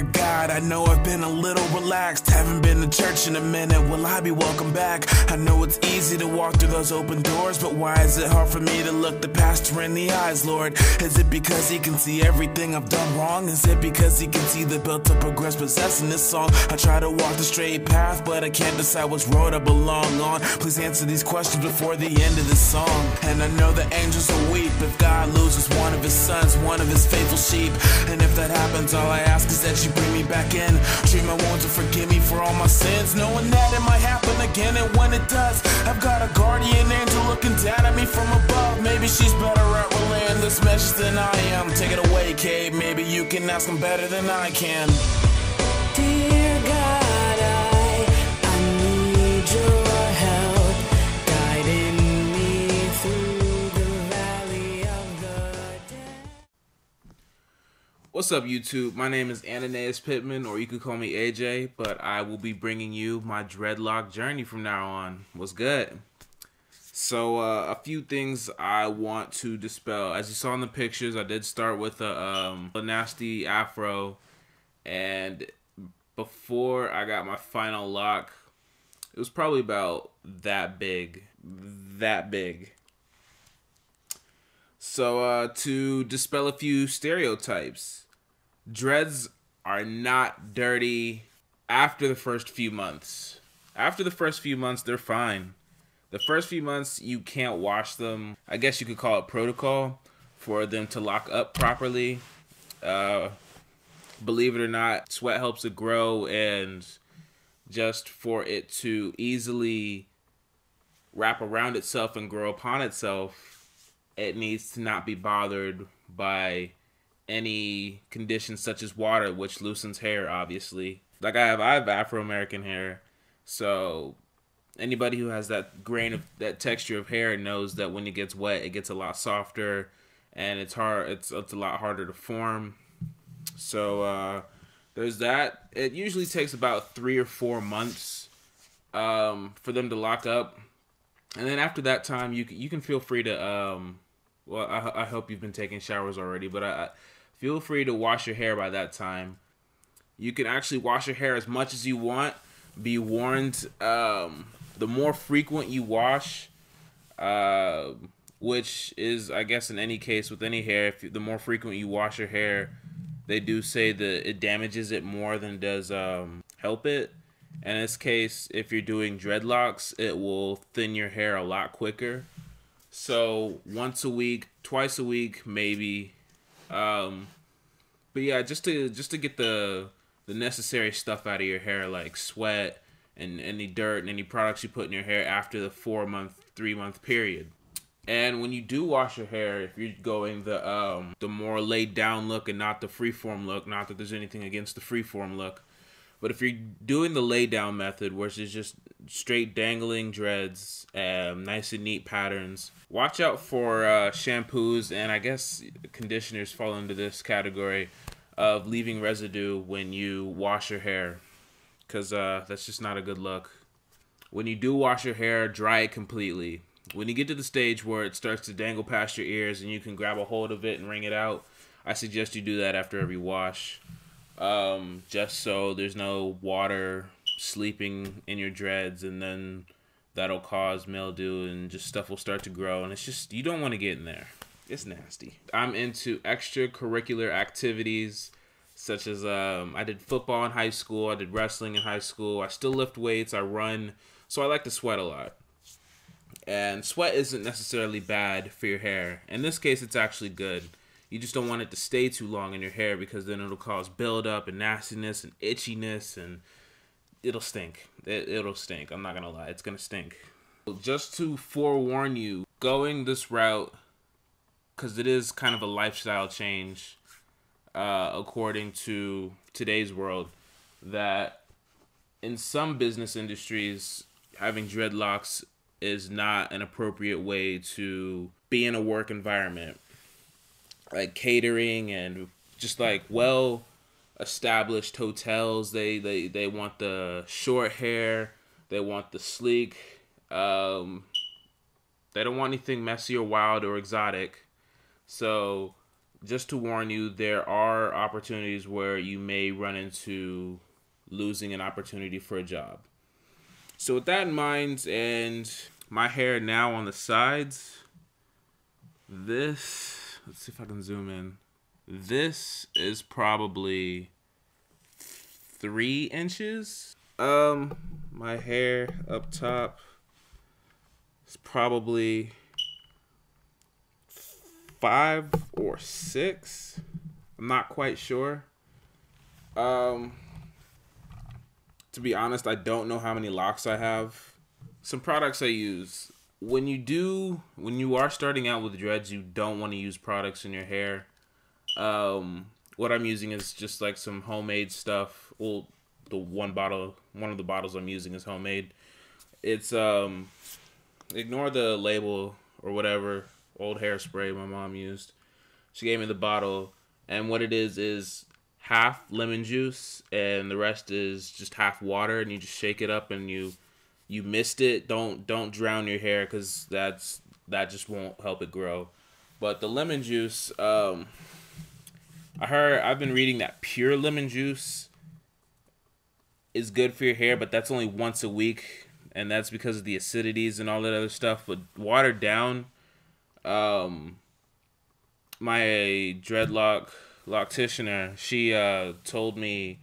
Dear God, I know I've been a little relaxed, haven't been to church in a minute, will I be welcome back? I know it's easy to walk through those open doors, but why is it hard for me to look the pastor in the eyes, Lord? Is it because he can see everything I've done wrong? Is it because he can see the built-up progress possessing this song? I try to walk the straight path, but I can't decide which road I belong on. Please answer these questions before the end of this song. And I know the angels will weep if God loses one of his sons, one of his faithful sheep. And if that happens, all I ask is that you bring me back in, treat my wounds and forgive me for all my sins, knowing that it might happen again. And when it does, I've got a guardian angel looking down at me from above. Maybe she's better at relaying this message than I am. Take it away, Kate, maybe you can ask him better than I can. Dear God, I need your help, guiding me through the valley of the dead. What's up, YouTube? My name is Ananias Pittman, or you could call me AJ, but I will be bringing you my Dreadlock Journey from now on. What's good? So, a few things I want to dispel. As you saw in the pictures, I did start with a nasty afro, and before I got my final lock, it was probably about that big. So, to dispel a few stereotypes, dreads are not dirty after the first few months. After the first few months, they're fine. The first few months, you can't wash them. I guess you could call it protocol for them to lock up properly. Believe it or not, sweat helps it grow, and just for it to easily wrap around itself and grow upon itself, it needs to not be bothered by any conditions such as water, which loosens hair, obviously. Like I have Afro-American hair, so anybody who has that grain of that texture of hair knows that when it gets wet, it gets a lot softer, and it's a lot harder to form. So there's that. It usually takes about 3 or 4 months for them to lock up, and then after that time, you can feel free to well, I hope you've been taking showers already, but I feel free to wash your hair by that time. You can actually wash your hair as much as you want. Be warned, the more frequent you wash, which is, I guess, in any case with any hair, the more frequent you wash your hair, they do say that it damages it more than does help it. In this case, if you're doing dreadlocks, it will thin your hair a lot quicker. So once a week, twice a week, maybe. But yeah, just to get the necessary stuff out of your hair, like sweat and any dirt and any products you put in your hair after the 3-month period. And when you do wash your hair, if you're going the more laid down look and not the freeform look, not that there's anything against the freeform look, but if you're doing the lay down method, which is just straight dangling dreads, nice and neat patterns, watch out for shampoos, and I guess conditioners fall into this category of leaving residue when you wash your hair, because that's just not a good look. When you do wash your hair, dry it completely. When you get to the stage where it starts to dangle past your ears and you can grab a hold of it and wring it out, I suggest you do that after every wash, just so there's no water sleeping in your dreads, and then that'll cause mildew and just stuff will start to grow, and it's just, you don't want to get in there. It's nasty. I'm into extracurricular activities, such as I did football in high school, I did wrestling in high school, I still lift weights, I run, so I like to sweat a lot. And sweat isn't necessarily bad for your hair. In this case, it's actually good. You just don't want it to stay too long in your hair, because then it'll cause buildup and nastiness and itchiness, and it'll stink. It'll stink. I'm not going to lie. It's going to stink. Just to forewarn you, going this route, because it is kind of a lifestyle change, according to today's world, that in some business industries, having dreadlocks is not an appropriate way to be in a work environment. Like catering and just like well-established hotels, they want the short hair, they want the sleek, they don't want anything messy or wild or exotic. So just to warn you, there are opportunities where you may run into losing an opportunity for a job. So with that in mind, and my hair now on the sides, this, let's see if I can zoom in. This is probably 3 inches. My hair up top is probably 5 or 6. I'm not quite sure. To be honest, I don't know how many locks I have. Some products I use. When you are starting out with dreads, you don't want to use products in your hair. What I'm using is just like some homemade stuff. Well, one of the bottles I'm using is homemade. It's ignore the label or whatever, old hairspray my mom used. She gave me the bottle, and what it is half lemon juice and the rest is just half water, and you just shake it up and you mist it. Don't drown your hair, because that just won't help it grow. But the lemon juice, I've been reading that pure lemon juice is good for your hair, but that's only once a week, and that's because of the acidities and all that other stuff. But watered down, my dreadlock locticianer, she told me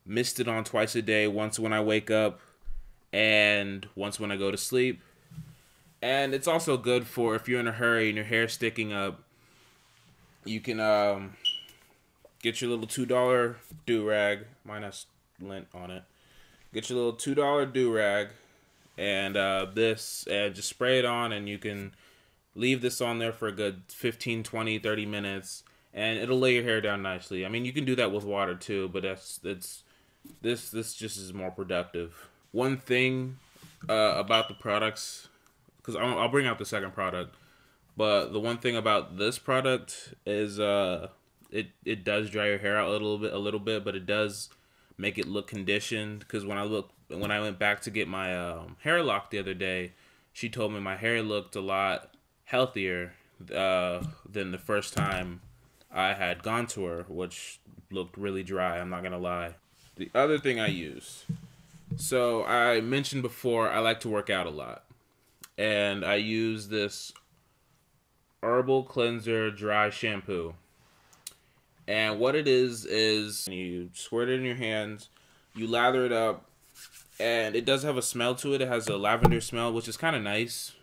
mist it on twice a day, once when I wake up and once when I go to sleep. And it's also good for if you're in a hurry and your hair's sticking up, you can get your little $2 do-rag. Mine has lint on it. Get your little $2 do-rag and just spray it on, and you can leave this on there for a good 15, 20, 30 minutes, and it'll lay your hair down nicely. I mean, you can do that with water too, but this just is more productive. One thing about the products, because I'll bring out the second product, but the one thing about this product is it does dry your hair out a little bit, but it does make it look conditioned. Because when I went back to get my hair locked the other day, she told me my hair looked a lot healthier than the first time I had gone to her, which looked really dry, I'm not gonna lie. The other thing I use, so I mentioned before, I like to work out a lot, and I use this Herbal Cleanser dry shampoo. And what it is you squirt it in your hands, you lather it up, and it does have a smell to it. It has a lavender smell, which is kind of nice.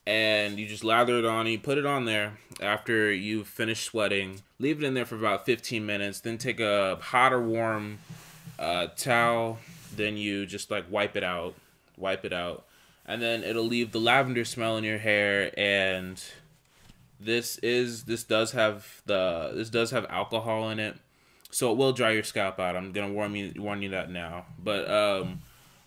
And you just lather it on, and you put it on there after you've finished sweating. Leave it in there for about 15 minutes, then take a hot or warm towel, then you just like wipe it out, and then it'll leave the lavender smell in your hair. And this does have alcohol in it, so it will dry your scalp out. I'm gonna warn you that now. But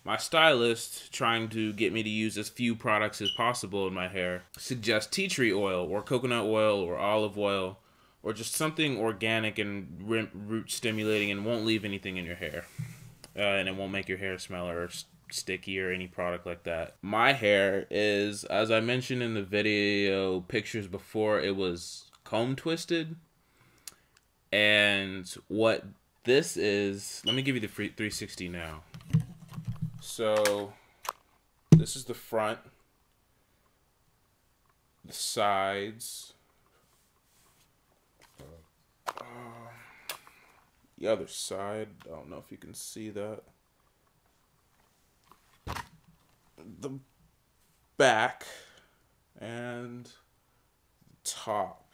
my stylist, trying to get me to use as few products as possible in my hair, suggests tea tree oil or coconut oil or olive oil, or just something organic and root stimulating and won't leave anything in your hair, and it won't make your hair smell or sticky or any product like that. My hair is, as I mentioned in the video pictures before, it was comb twisted. And what this is, let me give you the 360 now. So this is the front, the sides, the other side, I don't know if you can see that, the back, and the top.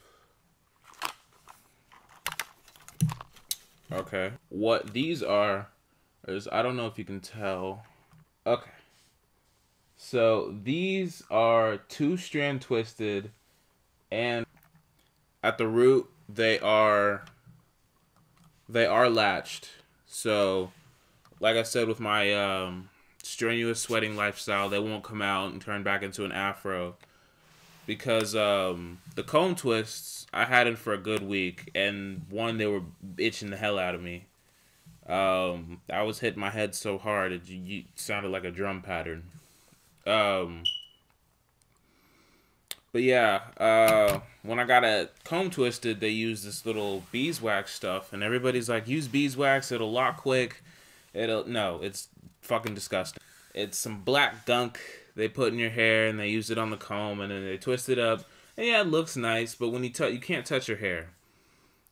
Okay, what these are is, I don't know if you can tell. Okay, so these are 2-strand twisted, and at the root they are latched. So like I said, with my strenuous sweating lifestyle, they won't come out and turn back into an afro, because the comb twists, I had them for a good week, and they were itching the hell out of me. I was hitting my head so hard it sounded like a drum pattern. But But yeah, when I got a comb twisted, they use this little beeswax stuff, and everybody's like, use beeswax, it'll lock quick. No, it's fucking disgusting. It's some black gunk they put in your hair, and they use it on the comb, and then they twist it up. And yeah, it looks nice, but when you can't touch your hair.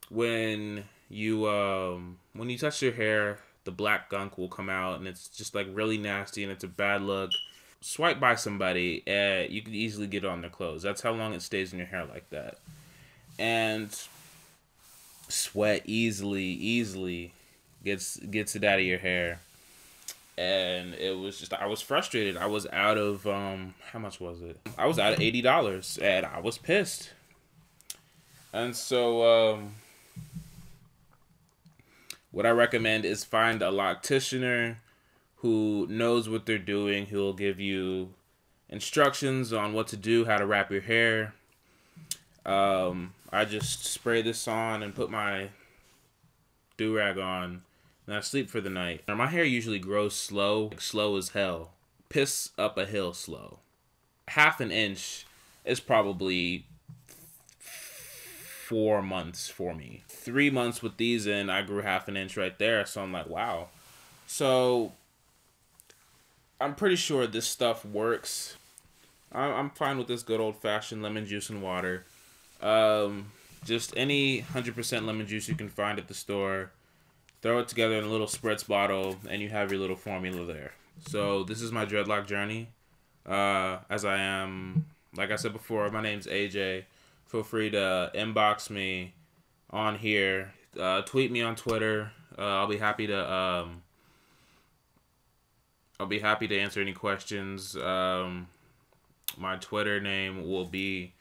When you touch your hair, the black gunk will come out, and it's just like really nasty, and it's a bad look. Swipe by somebody, you can easily get it on their clothes. That's how long it stays in your hair like that. And sweat easily gets it out of your hair. And it was just, I was frustrated. I was out of, how much was it? I was out of $80, and I was pissed. And so, what I recommend is find a locticianer who knows what they're doing, who will give you instructions on what to do, how to wrap your hair. I just spray this on and put my do-rag on, and I sleep for the night. Now, my hair usually grows slow, like slow as hell. Piss up a hill slow. Half an inch is probably 4 months for me. 3 months with these in, I grew half an inch right there, so I'm like, wow. So I'm pretty sure this stuff works. I'm fine with this good old-fashioned lemon juice and water. Just any 100% lemon juice you can find at the store. Throw it together in a little spritz bottle, and you have your little formula there. So this is my dreadlock journey. As I am, like I said before, my name's AJ. Feel free to inbox me on here. Tweet me on Twitter. I'll be happy to answer any questions. My Twitter name will be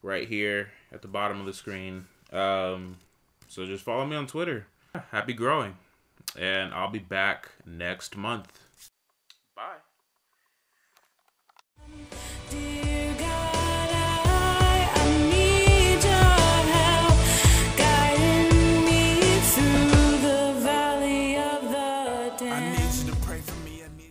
right here at the bottom of the screen. So just follow me on Twitter. Happy growing. And I'll be back next month.